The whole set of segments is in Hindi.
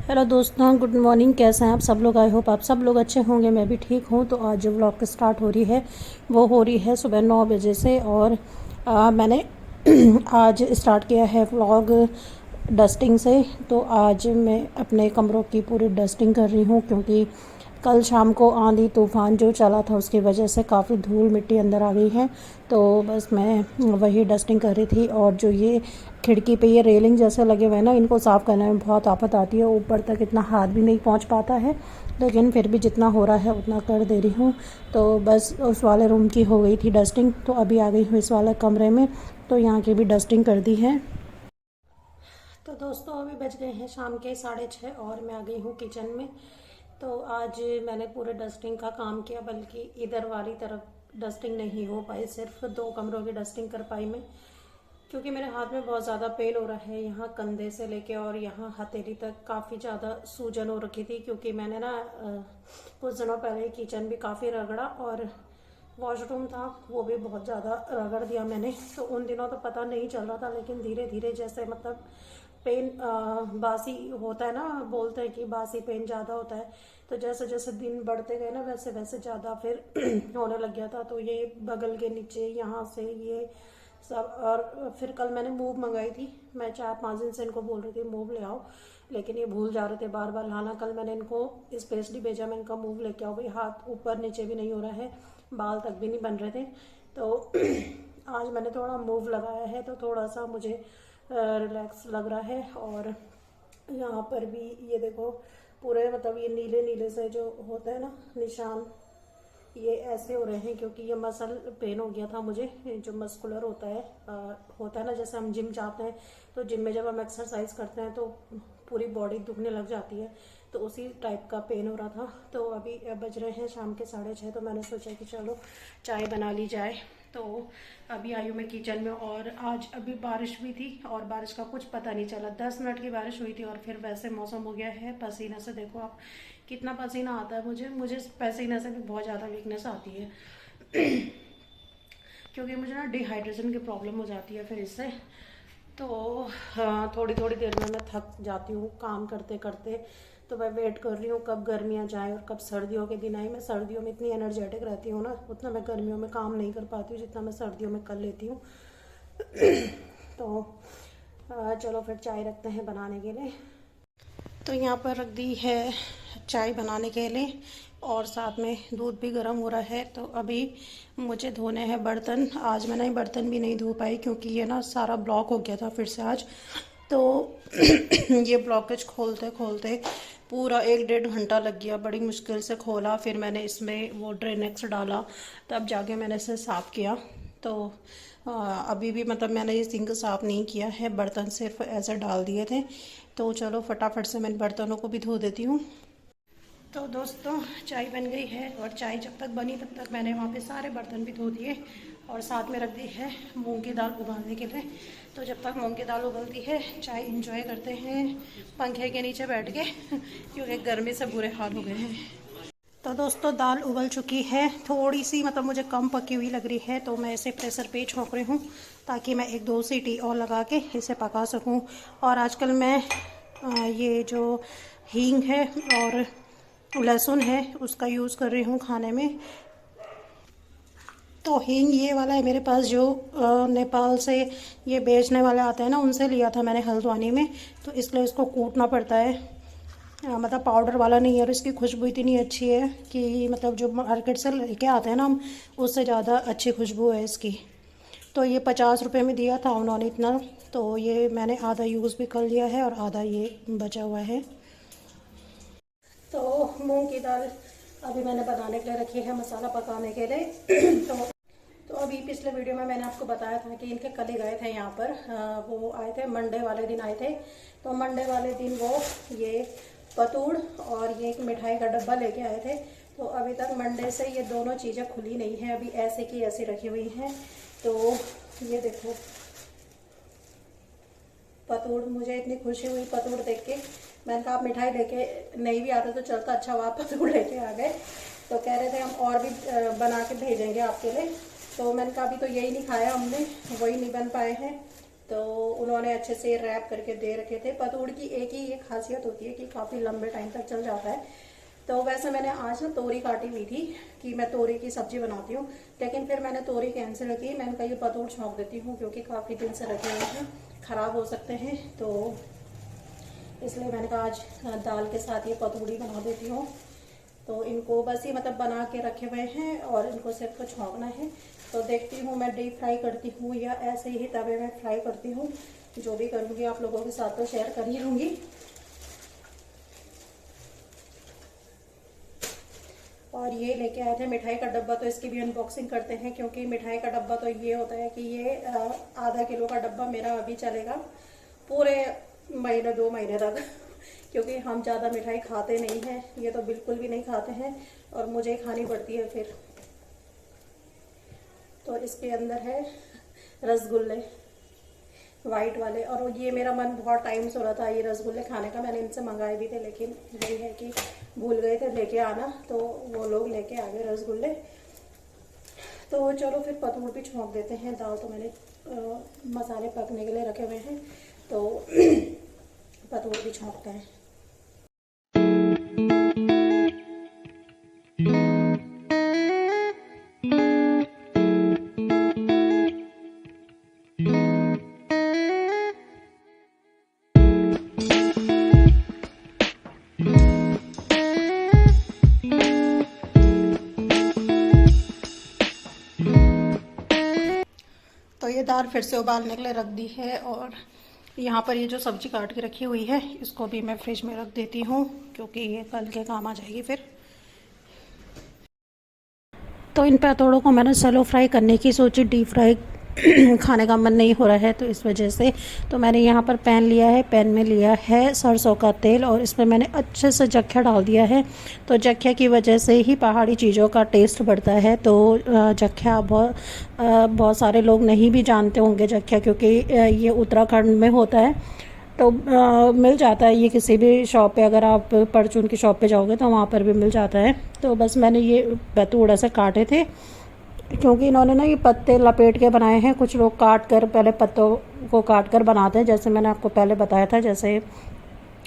हेलो दोस्तों, गुड मॉर्निंग। कैसे हैं आप सब लोग? आई होप आप सब लोग अच्छे होंगे। मैं भी ठीक हूँ। तो आज जो व्लॉग स्टार्ट हो रही है वो हो रही है सुबह 9 बजे से। और मैंने आज स्टार्ट किया है व्लॉग डस्टिंग से। तो आज मैं अपने कमरों की पूरी डस्टिंग कर रही हूँ, क्योंकि कल शाम को आंधी तूफ़ान जो चला था उसकी वजह से काफ़ी धूल मिट्टी अंदर आ गई है। तो बस मैं वही डस्टिंग कर रही थी। और जो ये खिड़की पे ये रेलिंग जैसे लगे हुए हैं ना, इनको साफ़ करने में बहुत आफत आती है। ऊपर तक इतना हाथ भी नहीं पहुंच पाता है, लेकिन फिर भी जितना हो रहा है उतना कर दे रही हूँ। तो बस उस वाले रूम की हो गई थी डस्टिंग, तो अभी आ गई हूँ इस वाले कमरे में, तो यहाँ की भी डस्टिंग कर दी है। तो दोस्तों, अभी बज गए हैं शाम के 6:30 और मैं आ गई हूँ किचन में। तो आज मैंने पूरे डस्टिंग का काम किया, बल्कि इधर वाली तरफ डस्टिंग नहीं हो पाई, सिर्फ 2 कमरों की डस्टिंग कर पाई मैं, क्योंकि मेरे हाथ में बहुत ज़्यादा पेन हो रहा है। यहाँ कंधे से लेके और यहाँ हथेली तक काफ़ी ज़्यादा सूजन हो रखी थी, क्योंकि मैंने ना कुछ दिनों पहले किचन भी काफ़ी रगड़ा और वॉशरूम था वो भी बहुत ज़्यादा रगड़ दिया मैंने। तो उन दिनों तो पता नहीं चल रहा था, लेकिन धीरे धीरे जैसे मतलब पेन बासी होता है ना, बोलते हैं कि बासी पेन ज़्यादा होता है। तो जैसे जैसे दिन बढ़ते गए ना, वैसे वैसे ज़्यादा फिर होने लग गया था। तो ये बगल के नीचे यहाँ से ये सब। और फिर कल मैंने मूव मंगाई थी। मैं 4-5 दिन से इनको बोल रही थी मूव ले आओ, लेकिन ये भूल जा रहे थे बार बार लाना। कल मैंने इनको स्पेशली भेजा, मैं इनका मूव लेके आओ भाई। हाथ ऊपर नीचे भी नहीं हो रहा है, बाल तक भी नहीं बन रहे थे। तो आज मैंने थोड़ा मूव लगाया है, तो थोड़ा सा मुझे रिलैक्स लग रहा है। और यहाँ पर भी ये देखो, पूरे मतलब ये नीले नीले से जो होते हैं ना निशान, ये ऐसे हो रहे हैं, क्योंकि ये मसल पेन हो गया था मुझे। जो मस्कुलर होता है ना, जैसे हम जिम जाते हैं तो जिम में जब हम एक्सरसाइज करते हैं तो पूरी बॉडी दुखने लग जाती है, तो उसी टाइप का पेन हो रहा था। तो अभी बज रहे हैं शाम के 6:30, तो मैंने सोचा कि चलो चाय बना ली जाए। तो अभी आई हूँ मैं किचन में, और आज अभी बारिश भी थी, और बारिश का कुछ पता नहीं चला। 10 मिनट की बारिश हुई थी और फिर वैसे मौसम हो गया है। पसीने से देखो आप, कितना पसीना आता है मुझे पसीने से भी बहुत ज़्यादा वीकनेस आती है क्योंकि मुझे ना डिहाइड्रेशन की प्रॉब्लम हो जाती है फिर इससे। तो हाँ, थोड़ी थोड़ी देर में मैं थक जाती हूँ काम करते करते। तो मैं वेट कर रही हूँ कब गर्मियाँ जाएँ और कब सर्दियों के दिन आए। मैं सर्दियों में इतनी एनर्जेटिक रहती हूँ ना, उतना मैं गर्मियों में काम नहीं कर पाती हूँ जितना मैं सर्दियों में कर लेती हूँ। तो चलो फिर चाय रखते हैं बनाने के लिए। तो यहाँ पर रख दी है चाय बनाने के लिए, और साथ में दूध भी गर्म हो रहा है। तो अभी मुझे धोने हैं बर्तन। आज मैंने बर्तन भी नहीं धो पाई, क्योंकि ये ना सारा ब्लॉक हो गया था फिर से आज। तो ये ब्लॉकेज खोलते खोलते पूरा 1-1.5 घंटा लग गया। बड़ी मुश्किल से खोला, फिर मैंने इसमें वो ड्रेनेक्स डाला, तब जाके मैंने इसे साफ़ किया। तो अभी भी मतलब मैंने ये सिंक साफ़ नहीं किया है, बर्तन सिर्फ ऐसे डाल दिए थे। तो चलो फटाफट से मैं बर्तनों को भी धो देती हूँ। तो दोस्तों, चाय बन गई है, और चाय जब तक बनी तब तक मैंने वहाँ पे सारे बर्तन भी धो दिए, और साथ में रख दी है मूंग की दाल उबालने के लिए। तो जब तक मूंग की दाल उबलती है, चाय इंजॉय करते हैं पंखे के नीचे बैठ के क्योंकि गर्मी से बुरे हाल हो गए हैं। तो दोस्तों, दाल उबल चुकी है। थोड़ी सी मतलब मुझे कम पकी हुई लग रही है, तो मैं इसे प्रेशर पे छोंक रही हूँ, ताकि मैं 1-2 सीटी और लगा के इसे पका सकूँ। और आजकल मैं ये जो हींग है और लहसुन है उसका यूज़ कर रही हूँ खाने में। तो हींग ये वाला है मेरे पास, जो नेपाल से ये बेचने वाले आते हैं ना, उनसे लिया था मैंने हल्द्वानी में। तो इसलिए इसको कूटना पड़ता है, मतलब पाउडर वाला नहीं है। और इसकी खुशबू इतनी अच्छी है कि मतलब जो मार्केट से लेके आते हैं ना हम, उससे ज़्यादा अच्छी खुशबू है इसकी। तो ये 50 रुपये में दिया था उन्होंने इतना। तो ये मैंने आधा यूज़ भी कर लिया है और आधा ये बचा हुआ है। तो मूंग की दाल अभी मैंने बनाने के लिए रखी है, मसाला पकाने के लिए। तो अभी पिछले वीडियो में मैंने आपको बताया था कि इनके कल गए थे यहाँ पर। वो आए थे मंडे वाले दिन आए थे। तो मंडे वाले दिन वो ये पतूड़ और ये एक मिठाई का डब्बा लेके आए थे। तो अभी तक मंडे से ये दोनों चीज़ें खुली नहीं है, अभी ऐसे की ऐसी रखी हुई हैं। तो ये देखो पतूड़, मुझे इतनी खुशी हुई पतूड़ देख के। मैंने कहा आप मिठाई लेके नहीं भी आते तो चलता, अच्छा हुआ आप पतूड़ लेके आ गए। तो कह रहे थे हम और भी बना के भेजेंगे आपके लिए। तो मैंने कहा अभी तो यही नहीं खाया हमने, वही नहीं बन पाए हैं। तो उन्होंने अच्छे से रैप करके दे रखे थे। पतोड़ की एक ही ये खासियत होती है कि काफ़ी लंबे टाइम तक चल जाता है। तो वैसे मैंने आज ना तोरी काटी हुई थी कि मैं तोरी की सब्जी बनाती हूँ, लेकिन फिर मैंने तोरी कैंसिल की। मैंने कहा ये पतोड़ छौंक देती हूँ क्योंकि काफ़ी दिन से रखे हुए हैं, ख़राब हो सकते हैं, तो इसलिए मैंने कहा आज दाल के साथ ये पतोड़ी बना देती हूँ। तो इनको बस ये मतलब बना के रखे हुए हैं और इनको सिर्फ छौंकना है। तो देखती हूँ मैं डीप फ्राई करती हूँ या ऐसे ही तवे में फ्राई करती हूँ। जो भी करूँगी आप लोगों के साथ तो शेयर कर ही लूँगी। और ये लेके आए थे मिठाई का डब्बा, तो इसकी भी अनबॉक्सिंग करते हैं, क्योंकि मिठाई का डब्बा तो ये होता है कि ये आधा किलो का डब्बा मेरा अभी चलेगा पूरे महीने 2 महीने तक क्योंकि हम ज़्यादा मिठाई खाते नहीं हैं, ये तो बिल्कुल भी नहीं खाते हैं और मुझे खानी पड़ती है फिर। तो इसके अंदर है रसगुल्ले वाइट वाले, और ये मेरा मन बहुत टाइम से हो रहा था ये रसगुल्ले खाने का। मैंने इनसे मंगाए भी थे, लेकिन यही है कि भूल गए थे लेके आना, तो वो लोग लेके आ गए रसगुल्ले। तो चलो फिर पतोड़ भी छौंक देते हैं। दाल तो मैंने मसाले पकने के लिए रखे हुए हैं, तो पतोड़ भी छौंकते हैं। तो ये दाल फिर से उबालने के लिए रख दी है, और यहाँ पर ये जो सब्जी काट के रखी हुई है इसको भी मैं फ्रिज में रख देती हूँ, क्योंकि ये कल के काम आ जाएगी फिर। तो इन पतोड़ों को मैंने सेलो फ्राई करने की सोची, डीप फ्राई खाने का मन नहीं हो रहा है, तो इस वजह से तो मैंने यहाँ पर पैन लिया है। पैन में लिया है सरसों का तेल, और इसमें मैंने अच्छे से जख्या डाल दिया है। तो जख्या की वजह से ही पहाड़ी चीज़ों का टेस्ट बढ़ता है। तो जख्या बहुत सारे लोग नहीं भी जानते होंगे जख्या, क्योंकि ये उत्तराखंड में होता है। तो मिल जाता है ये किसी भी शॉप पे, अगर आप परचून की शॉप पे जाओगे तो वहाँ पर भी मिल जाता है। तो बस मैंने ये पतोड़ा से काटे थे, क्योंकि इन्होंने ना ये पत्ते लपेट के बनाए हैं। कुछ लोग काट कर पहले पत्तों को काट कर बनाते हैं, जैसे मैंने आपको पहले बताया था, जैसे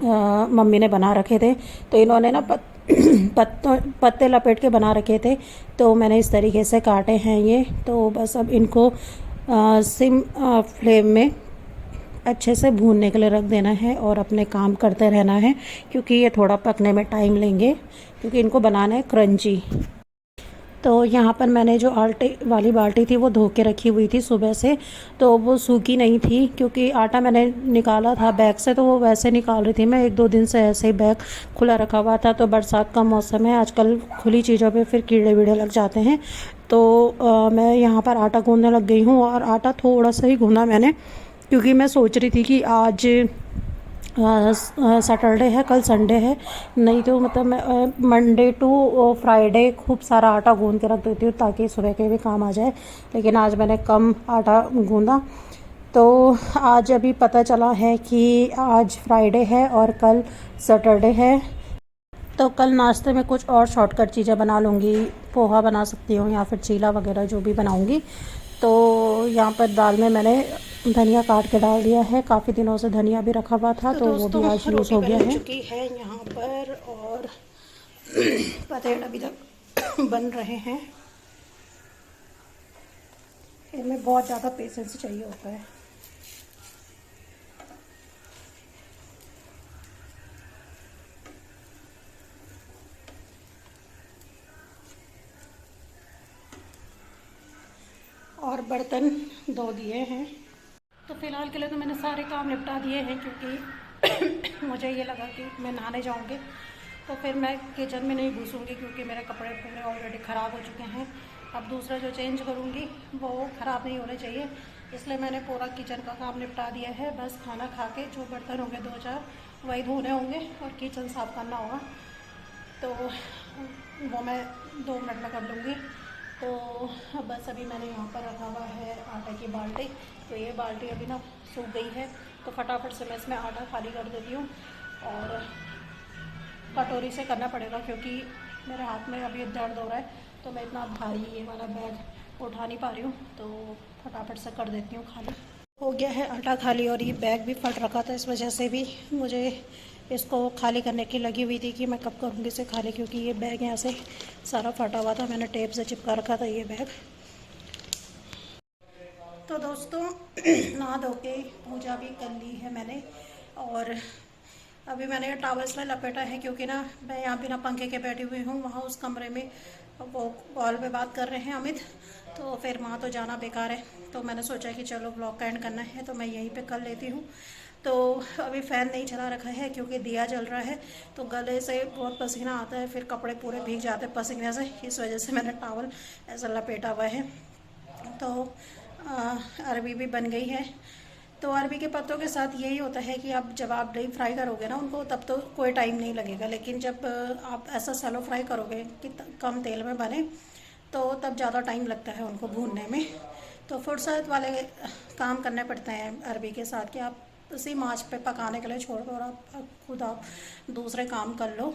मम्मी ने बना रखे थे। तो इन्होंने ना पत्ते लपेट के बना रखे थे, तो मैंने इस तरीके से काटे हैं ये। तो बस अब इनको सिम फ्लेम में अच्छे से भूनने के लिए रख देना है और अपने काम करते रहना है, क्योंकि ये थोड़ा पकने में टाइम लेंगे, क्योंकि इनको बनाना है क्रंची। तो यहाँ पर मैंने जो आटे वाली बाल्टी थी वो धो के रखी हुई थी सुबह से, तो वो सूखी नहीं थी, क्योंकि आटा मैंने निकाला था बैग से, तो वो वैसे निकाल रही थी मैं। 1-2 दिन से ऐसे ही बैग खुला रखा हुआ था। तो बरसात का मौसम है, आजकल खुली चीज़ों पे फिर कीड़े वीड़े लग जाते हैं। तो मैं यहाँ पर आटा गूँधने लग गई हूँ, और आटा थोड़ा सा ही गूँधा मैंने, क्योंकि मैं सोच रही थी कि आज सैटरडे है, कल संडे है, नहीं तो मतलब मैं मंडे टू फ्राइडे खूब सारा आटा गूंद के रख देती हूँ, ताकि सुबह के भी काम आ जाए। लेकिन आज मैंने कम आटा गूंदा। तो आज अभी पता चला है कि आज फ्राइडे है और कल सैटरडे है। तो कल नाश्ते में कुछ और शॉर्टकट चीज़ें बना लूँगी, पोहा बना सकती हूँ या फिर चीला वगैरह जो भी बनाऊँगी। तो यहाँ पर दाल में मैंने धनिया काट के डाल दिया है। काफ़ी दिनों से धनिया भी रखा हुआ था, तो वो भी आज यूज़ हो गया है। चुकी है यहाँ पर, और पतेड़ अभी तक बन रहे हैं। इनमें बहुत ज़्यादा पेशेंस चाहिए होता है। और बर्तन धो दिए हैं। तो फ़िलहाल के लिए तो मैंने सारे काम निपटा दिए हैं, क्योंकि मुझे ये लगा कि मैं नहाने जाऊँगी तो फिर मैं किचन में नहीं घुसूँगी, क्योंकि मेरे कपड़े पूरे ऑलरेडी ख़राब हो चुके हैं। अब दूसरा जो चेंज करूँगी वो ख़राब नहीं होने चाहिए, इसलिए मैंने पूरा किचन का काम निपटा दिया है। बस खाना खा के जो बर्तन होंगे 2-4 वही धोने होंगे, और किचन साफ़ करना होगा, तो वो मैं 2 मिनट में कर लूँगी। तो बस अभी मैंने यहाँ पर रखा हुआ है आटे की बाल्टी। तो ये बाल्टी अभी ना सूख गई है, तो फटाफट से मैं इसमें आटा खाली कर देती हूँ, और कटोरी से करना पड़ेगा, क्योंकि मेरे हाथ में अभी दर्द हो रहा है, तो मैं इतना भारी ये वाला बैग उठा नहीं पा रही हूँ। तो फटाफट से कर देती हूँ खाली। हो गया है आटा खाली, और ये बैग भी फट रखा था, इस वजह से भी मुझे इसको खाली करने की लगी हुई थी कि मैं कब करूँगी इसे खाली, क्योंकि ये बैग यहाँ से सारा फटा हुआ था, मैंने टेप से चिपका रखा था ये बैग। तो दोस्तों नहा धो के पूजा भी कर ली है मैंने, और अभी मैंने टॉवल्स में लपेटा है, क्योंकि ना मैं यहाँ बिना पंखे के बैठी हुई हूँ, वहाँ उस कमरे में वो कॉल पे बात कर रहे हैं अमित, तो फिर वहाँ तो जाना बेकार है। तो मैंने सोचा कि चलो ब्लॉग का एंड करना है तो मैं यहीं पे कर लेती हूँ। तो अभी फ़ैन नहीं चला रखा है क्योंकि दिया जल रहा है, तो गले से बहुत पसीना आता है, फिर कपड़े पूरे भीग जाते हैं पसीने से, इस वजह से मैंने टॉवल ऐसा लपेटा हुआ है। तो अरबी भी बन गई है। तो अरबी के पत्तों के साथ यही होता है कि अब जब आप डीप फ्राई करोगे ना उनको, तब तो कोई टाइम नहीं लगेगा, लेकिन जब आप ऐसा सैलो फ्राई करोगे कि कम तेल में बने, तो तब ज़्यादा टाइम लगता है उनको भूनने में। तो फुर्सत वाले काम करने पड़ते हैं अरबी के साथ, कि आप उसी मांच पे पकाने के लिए छोड़ दो और आप खुद आप दूसरे काम कर लो।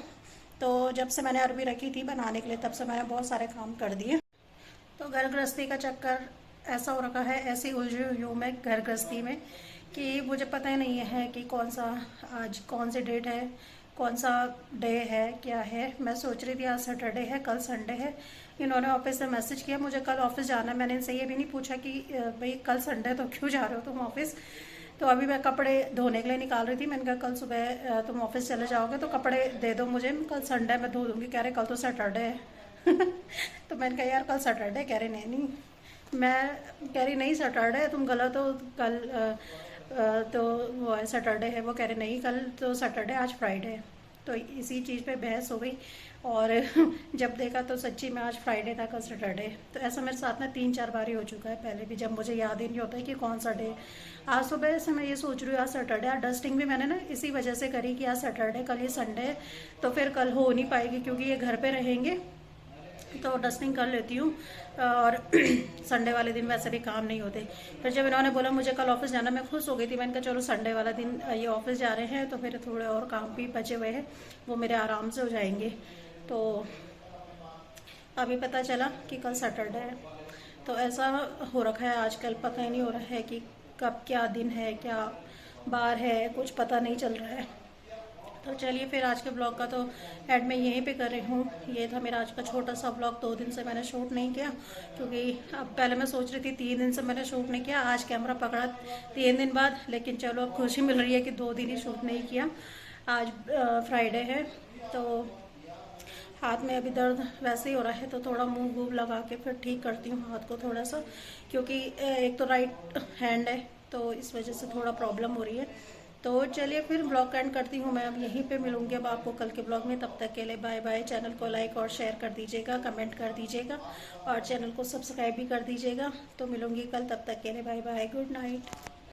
तो जब से मैंने अरबी रखी थी बनाने के लिए, तब से मैंने बहुत सारे काम कर दिए। तो घर गृहस्थी का चक्कर ऐसा हो रखा है, ऐसी उलझी हुई हूँ मैं घर गृहस्थी में कि मुझे पता ही नहीं है कि आज कौन सी डेट है, कौन सा डे है, क्या है। मैं सोच रही थी आज सैटरडे है, कल संडे है। इन्होंने ऑफिस से मैसेज किया, मुझे कल ऑफिस जाना है। मैंने इनसे ये भी नहीं पूछा कि भाई कल संडे है तो क्यों जा रहे हो तुम ऑफिस। तो अभी मैं कपड़े धोने के लिए निकाल रही थी, मैंने कहा कल सुबह तुम ऑफिस चले जाओगे तो कपड़े दे दो मुझे, कल संडे मैं धो दूँगी। कह रहे कल तो सैटरडे है तो मैंने कहा यार कल सैटरडे। कह रहे नहीं, मैं कह रही नहीं सैटरडे है, तुम गलत हो, कल तो वो है सैटरडे है। वो कह रहे नहीं कल तो सैटरडे, आज फ्राइडे है। तो इसी चीज़ पे बहस हो गई, और जब देखा तो सच्ची में आज फ्राइडे था, कल सैटरडे। तो ऐसा मेरे साथ में 3-4 बार ही हो चुका है पहले भी, जब मुझे याद ही नहीं होता है कि कौन सा डे। आज सुबह से मैं ये सोच रही हूँ आज सैटरडे। आज डस्टिंग भी मैंने ना इसी वजह से करी कि आज सैटरडे, कल ये संडे है, तो फिर कल हो नहीं पाएगी क्योंकि ये घर पे रहेंगे, तो डस्टिंग कर लेती हूँ। और संडे वाले दिन वैसे भी काम नहीं होते। फिर जब इन्होंने बोला मुझे कल ऑफिस जाना, मैं खुश हो गई थी। मैंने कहा चलो संडे वाला दिन ये ऑफिस जा रहे हैं तो फिर थोड़े और काम भी बचे हुए हैं, वो मेरे आराम से हो जाएंगे। तो अभी पता चला कि कल सैटरडे है। तो ऐसा हो रखा है आजकल, पता ही नहीं हो रहा है कि कब क्या दिन है, क्या बार है, कुछ पता नहीं चल रहा है। तो चलिए फिर आज के ब्लॉग का तो ऐड मैं यहीं पे कर रही हूँ। ये था मेरा आज का छोटा सा ब्लॉग। 2 दिन से मैंने शूट नहीं किया, क्योंकि अब पहले मैं सोच रही थी 3 दिन से मैंने शूट नहीं किया, आज कैमरा पकड़ा 3 दिन बाद, लेकिन चलो अब खुशी मिल रही है कि 2 दिन ही शूट नहीं किया। आज फ्राइडे है, तो हाथ में अभी दर्द वैसे ही हो रहा है, तो थोड़ा मूव वूव लगा के फिर ठीक करती हूँ हाथ को थोड़ा सा, क्योंकि एक तो राइट हैंड है, तो इस वजह से थोड़ा प्रॉब्लम हो रही है। तो चलिए फिर ब्लॉग का एंड करती हूँ मैं, अब यहीं पे मिलूंगी अब आपको कल के ब्लॉग में। तब तक के लिए बाय बाय। चैनल को लाइक और शेयर कर दीजिएगा, कमेंट कर दीजिएगा, और चैनल को सब्सक्राइब भी कर दीजिएगा। तो मिलूंगी कल, तब तक के लिए बाय बाय, गुड नाइट।